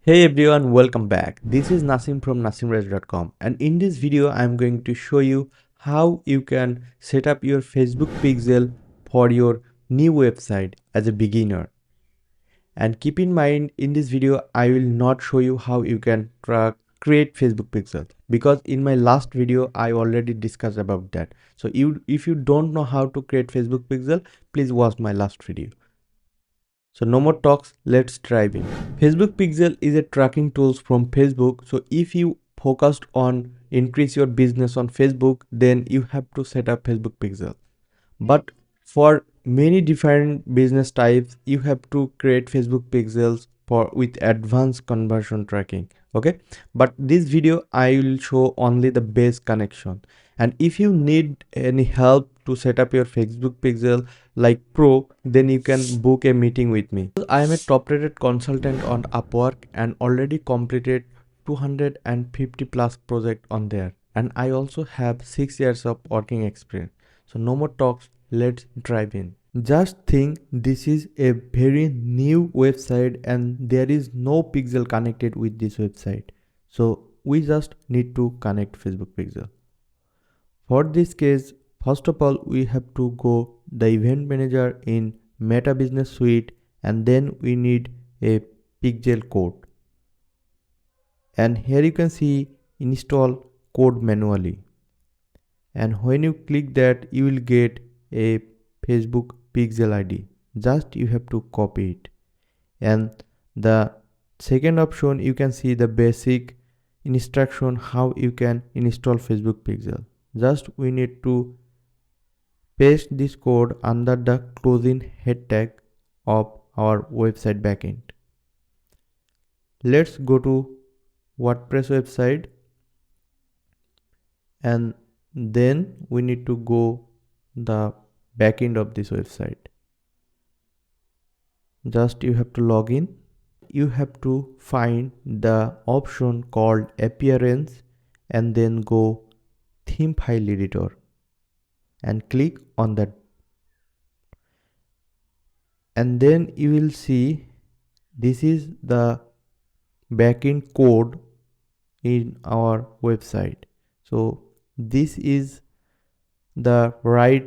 Hey everyone, welcome back. This is Nasim from nasimrez.com, and in this video I am going to show you how you can set up your Facebook pixel for your new website as a beginner. And keep in mind, in this video I will not show you how you can create Facebook pixel, because in my last video I already discussed about that. So if you don't know how to create Facebook pixel, please watch my last video. So no more talks, let's dive in. Facebook Pixel is a tracking tools from Facebook. So if you focused on increase your business on Facebook, then you have to set up Facebook Pixel. But for many different business types, you have to create Facebook pixels for with advanced conversion tracking. Okay, but this video I will show only the base connection. And if you need any help to set up your Facebook pixel like pro, then you can book a meeting with me. I am a top rated consultant on Upwork and already completed 250 plus project on there, and I also have 6 years of working experience. So no more talks, let's dive in. Just think, this is a very new website and there is no pixel connected with this website. So we just need to connect Facebook pixel. For this case, first of all, we have to go the event manager in Meta Business Suite, and then we need a pixel code. And here you can see install code manually. And when you click that, you will get a Facebook pixel ID. Just you have to copy it. And the second option, you can see the basic instruction how you can install Facebook pixel. Just we need to paste this code under the closing head tag of our website backend. Let's go to WordPress website, and then we need to go the backend of this website. Just you have to log in. You have to find the option called appearance and then go theme file editor and click on that, and then you will see this is the backend code in our website. So this is the right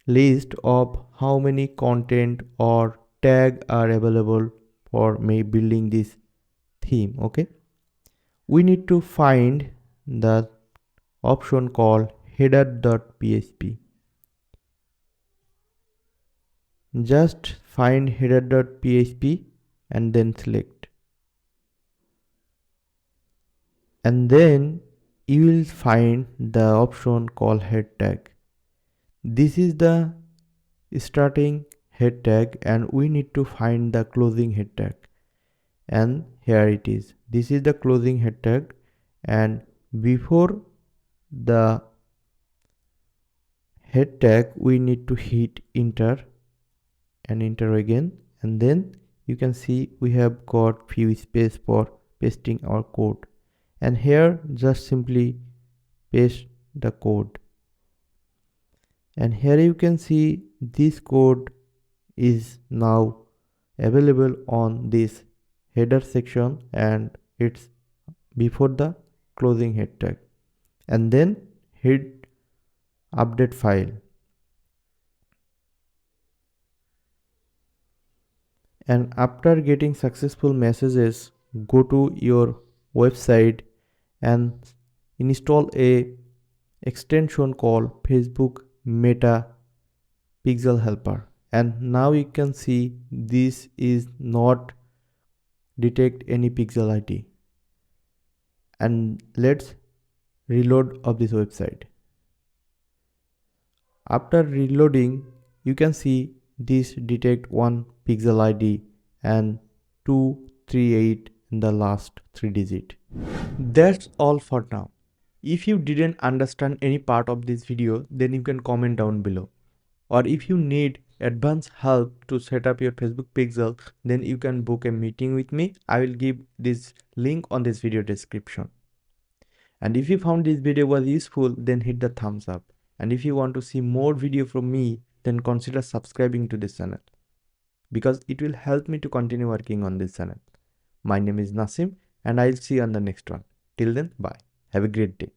list of how many content or tag are available for me building this theme. Okay, we need to find the option called header.php. Just find header.php and then select, and then you will find the option called head tag. This is the starting head tag and we need to find the closing head tag, and here it is. This is the closing head tag, and before the head tag we need to hit enter and enter again, and then you can see we have got few space for pasting our code, and here just simply paste the code. And here you can see this code is now available on this header section and it's before the closing head tag, and then hit update file. And after getting successful messages, go to your website and install a extension called Facebook Meta Pixel Helper. And now you can see this is not detect any pixel ID. And let's reload of this website. After reloading, you can see this detect one pixel ID and 238 in the last 3 digit. That's all for now. If you didn't understand any part of this video, then you can comment down below. Or if you need advanced help to set up your Facebook pixel, then you can book a meeting with me. I will give this link on this video description. And if you found this video was useful, then hit the thumbs up. And if you want to see more video from me, then consider subscribing to this channel, because it will help me to continue working on this channel. My name is Nasim, and I'll see you on the next one. Till then, bye. Have a great day.